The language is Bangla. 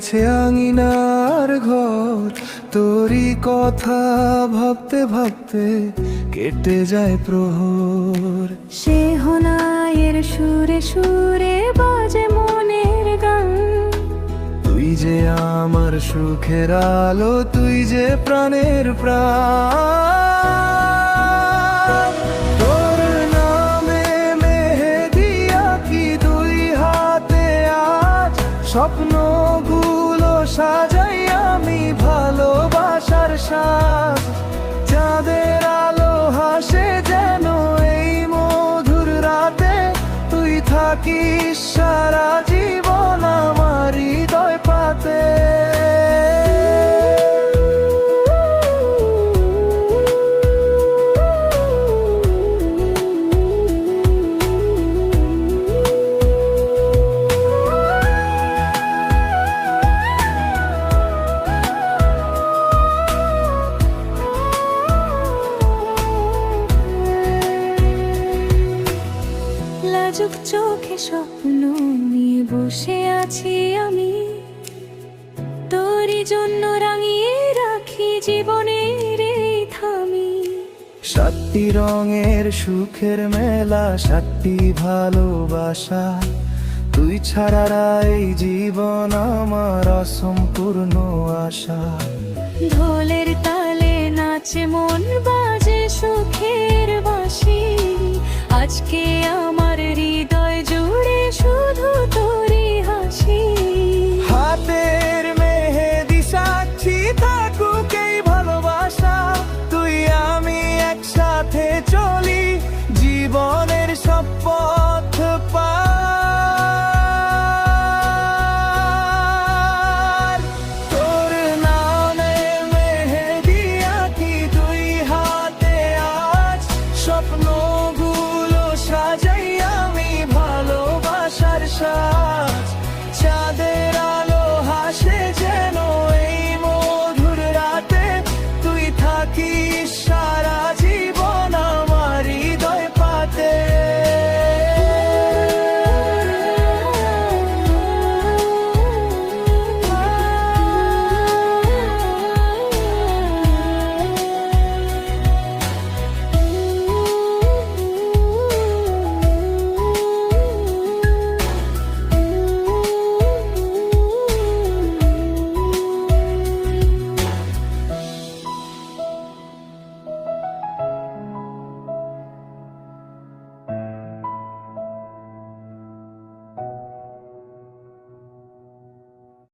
আছে আঙিনার ঘর, তোরই কথা ভাবতে ভাবতে কেটে যায় প্রহর। সে হোনায়ের সুরে সুরে বাজে মনের গান, তুই যে আমার সুখের আলো, তুই যে প্রাণের প্রাণ। তোর নামে মেহেদি আঁকি দুই হাতে আজ, স্বপ্নগুলো সাজাই আমি ভালোবাসার সাজ। চাঁদের আলো হাসে যেন এই মধুর রাতে, তুই থাকিস সারা জীবন আমার হৃদয় পাতে। লাজুক চোখে স্বপ্ন নিয়ে বসে আছি আমি, তোরই জন্য রাঙিয়ে রাখি জীবনের এই থামি। সাতটি রঙের সুখের মেলা, সাতটি ভালোবাসা, তুই ছাড়া এই জীবন আমার অসম্পূর্ণ আশা। ঢোলের তালে নাচে মন, বাজে সুখের বাঁশি, আজকে আমার হৃদয় জুড়ে শুধু তোরই হাসি। হাতের মেহেদি সাক্ষী থাকুক এই ভালোবাসা, তুই আমি একসাথে চলি জীবনের সব পথ পার। তোর নামে মেহেদি আঁকি দুই হাতে আজ, স্বপ্নগুলো সাজাই আমি ভালোবাসার সাজ। চাঁদের আলো হাসে যেন এই মধুর রাতে, তুই থাকিস